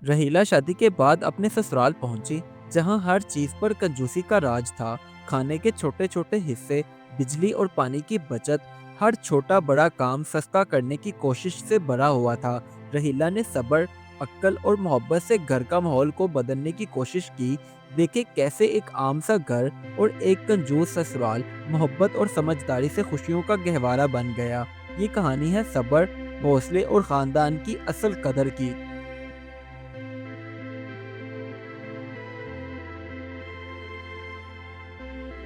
रहीला शादी के बाद अपने ससुराल पहुंची, जहां हर चीज पर कंजूसी का राज था। खाने के छोटे छोटे हिस्से, बिजली और पानी की बचत, हर छोटा बड़ा काम सस्ता करने की कोशिश से भरा हुआ था। रहीला ने सब्र, अक्ल और मोहब्बत से घर का माहौल को बदलने की कोशिश की। देखे कैसे एक आम सा घर और एक कंजूस ससुराल मोहब्बत और समझदारी से खुशियों का गहवारा बन गया। ये कहानी है सब्र, हौसले और खानदान की असल कदर की।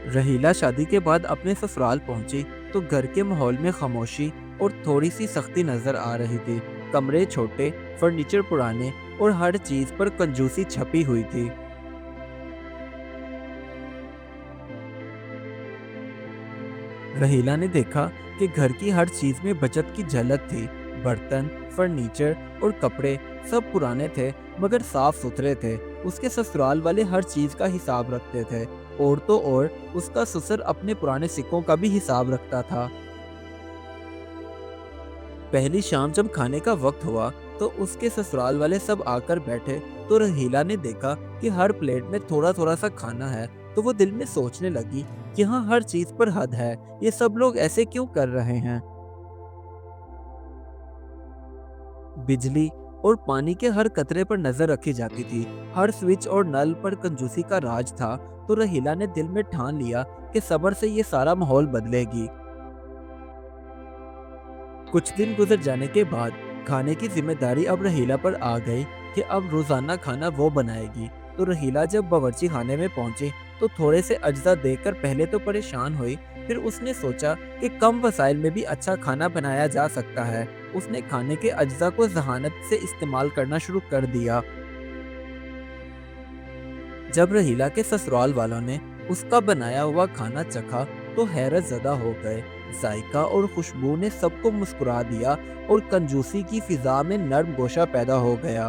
रहीला शादी के बाद अपने ससुराल पहुंची तो घर के माहौल में खामोशी और थोड़ी सी सख्ती नजर आ रही थी। कमरे छोटे, फर्नीचर पुराने और हर चीज पर कंजूसी छपी हुई थी। रहीला ने देखा कि घर की हर चीज में बचत की झलक थी। बर्तन, फर्नीचर और कपड़े सब पुराने थे, मगर साफ सुथरे थे। उसके ससुराल वाले हर चीज का हिसाब रखते थे। और तो और उसका ससुर अपने पुराने सिक्कों का भी हिसाब रखता था। पहली शाम जब खाने का वक्त हुआ तो उसके ससुराल वाले सब आकर बैठे। तो रहीला ने देखा कि हर प्लेट में थोड़ा थोड़ा सा खाना है। तो वो दिल में सोचने लगी कि हाँ, हर चीज पर हद है। ये सब लोग ऐसे क्यों कर रहे हैं। बिजली और पानी के हर कतरे पर नजर रखी जाती थी। हर स्विच और नल पर कंजूसी का राज था। तो रहीला ने दिल में ठान लिया कि सब्र से ये सारा माहौल बदलेगी। कुछ दिन गुजर जाने के बाद खाने की जिम्मेदारी अब रहीला पर आ गई कि अब रोजाना खाना वो बनाएगी। तो रहीला जब बावर्ची खाने में पहुंची तो थोड़े से अज्जा देखकर पहले तो परेशान हुई। फिर उसने सोचा कि कम वसाइल में भी अच्छा खाना बनाया जा सकता है। उसने खाने के अज्जा को जहानत से इस्तेमाल करना शुरू कर दिया। जब रहीला के ससुराल वालों ने उसका बनाया हुआ खाना चखा तो हैरत ज़दा हो गए। जायका और खुशबू ने सबको मुस्कुरा दिया और कंजूसी की फिजा में नर्म गोशा पैदा हो गया।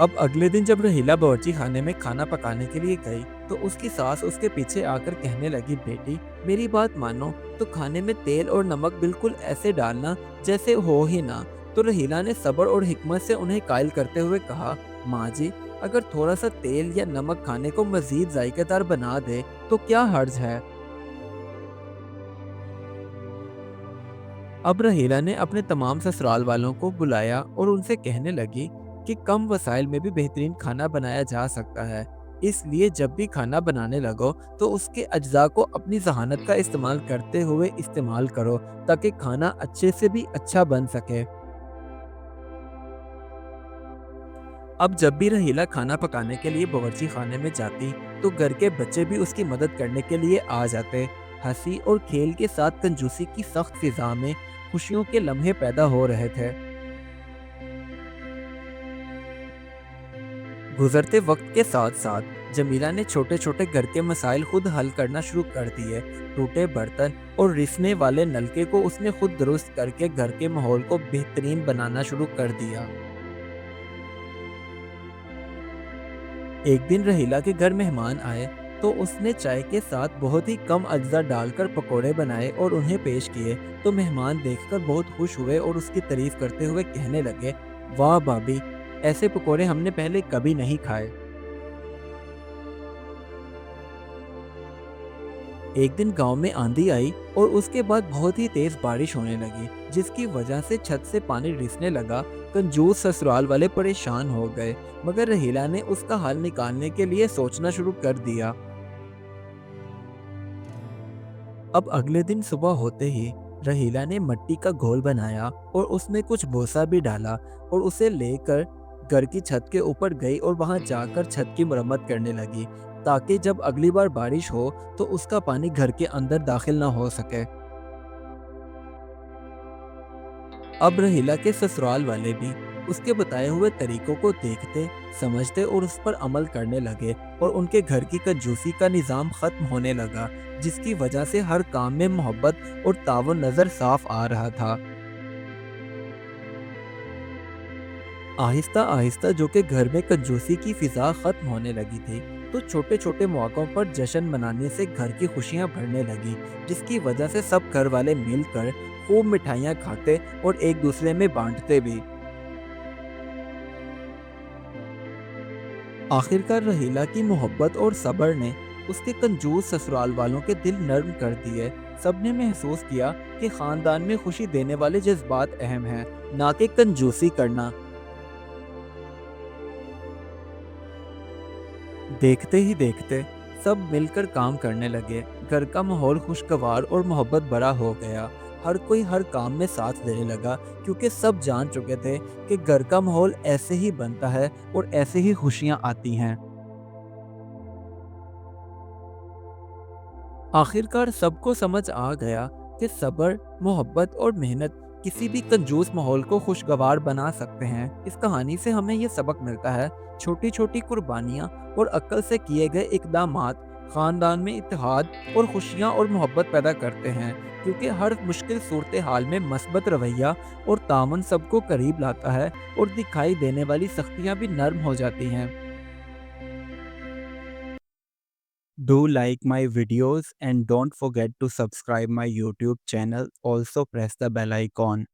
अब अगले दिन जब रहीला बावर्ची खाने में खाना पकाने के लिए गई तो उसकी सास उसके पीछे आकर कहने लगी, बेटी मेरी बात मानो, तो खाने में तेल और नमक बिल्कुल ऐसे डालना जैसे हो ही ना। तो रहीला ने सब्र और हिकमत से उन्हें कायल करते हुए कहा, माँ जी, अगर थोड़ा सा तेल या नमक खाने को मजीद जायकेदार बना दे तो क्या हर्ज है। अब रहीला ने अपने तमाम ससुराल वालों को बुलाया और उनसे कहने लगी कि कम वसाइल में भी बेहतरीन खाना बनाया जा सकता है। इसलिए जब भी खाना बनाने लगो तो उसके अज्जा को अपनी जहानत का इस्तेमाल करते हुए इस्तेमाल करो, ताकि खाना अच्छे से भी अच्छा बन सके। अब जब भी रहीला खाना पकाने के लिए बावर्ची खाने में जाती तो घर के बच्चे भी उसकी मदद करने के लिए आ जाते। हंसी और खेल के साथ कंजूसी की सख्त फिजा में खुशियों के लम्हे पैदा हो रहे थे। गुजरते वक्त के साथ साथ जमीला ने छोटे छोटे घर के मसाइल खुद हल करना शुरू कर दिए। टूटे बर्तन और रिसने वाले नलके को उसने खुद दुरुस्त करके घर के माहौल को बेहतरीन बनाना शुरू कर दिया। एक दिन रहीला के घर मेहमान आए तो उसने चाय के साथ बहुत ही कम अज्जा डालकर पकोड़े बनाए और उन्हें पेश किए। तो मेहमान देखकर बहुत खुश हुए और उसकी तारीफ करते हुए कहने लगे, वाह भाभी, ऐसे पकोड़े हमने पहले कभी नहीं खाए। एक दिन गांव में आंधी आई और उसके बाद बहुत ही तेज बारिश होने लगी, जिसकी वजह से छत से पानी रिसने लगा। कंजूस ससुराल वाले परेशान हो गए, मगर रहीला ने उसका हल निकालने के लिए सोचना शुरू कर दिया। अब अगले दिन सुबह होते ही रहीला ने मिट्टी का घोल बनाया और उसमें कुछ भूसा भी डाला और उसे लेकर घर की छत के ऊपर गई और वहां जाकर छत की मरम्मत करने लगी, ताकि जब अगली बार बारिश हो तो उसका पानी घर के अंदर दाखिल ना हो सके। अब रहीला के ससुराल वाले भी उसके बताए हुए तरीकों को देखते, समझते और उस पर अमल करने लगे और उनके घर की कंजूसी का निज़ाम खत्म होने लगा, जिसकी वजह से हर काम में मोहब्बत और तावन नज़र साफ आ रहा था। आहिस्ता आहिस्ता जो कि घर में कंजूसी की फिजा खत्म होने लगी थी, तो छोटे छोटे मौक़ों पर जश्न मनाने से घर की खुशियां बढ़ने लगी, जिसकी वजह से सब घर वाले मिलकर खूब मिठाइयाँ खाते और एक दूसरे में बांटते भी। आखिरकार रहीला की मोहब्बत और सब्र ने उसके कंजूस ससुराल वालों के दिल नर्म कर दिए। सबने महसूस किया कि खानदान में खुशी देने वाले जज्बात अहम हैं, ना कि कंजूसी करना। देखते ही देखते सब मिलकर काम करने लगे। घर का माहौल खुशगवार और मोहब्बत भरा हो गया। हर कोई हर काम में साथ देने लगा, क्योंकि सब जान चुके थे कि घर का माहौल ऐसे ही बनता है और ऐसे ही खुशियाँ आती हैं। आखिरकार सबको समझ आ गया कि सब्र, मोहब्बत और मेहनत किसी भी कंजूस माहौल को खुशगवार बना सकते हैं। इस कहानी से हमें ये सबक मिलता है, छोटी छोटी कुर्बानियाँ और अक्ल से किए गए इकदामात खानदान में इत्तेहाद और खुशियाँ और मोहब्बत पैदा करते हैं, क्योंकि हर मुश्किल सूरत हाल में मस्बत रवैया और तामन सबको करीब लाता है और दिखाई देने वाली सख्तियाँ भी नर्म हो जाती हैं। Do like my videos and don't forget to subscribe my YouTube channel. Also press the bell icon.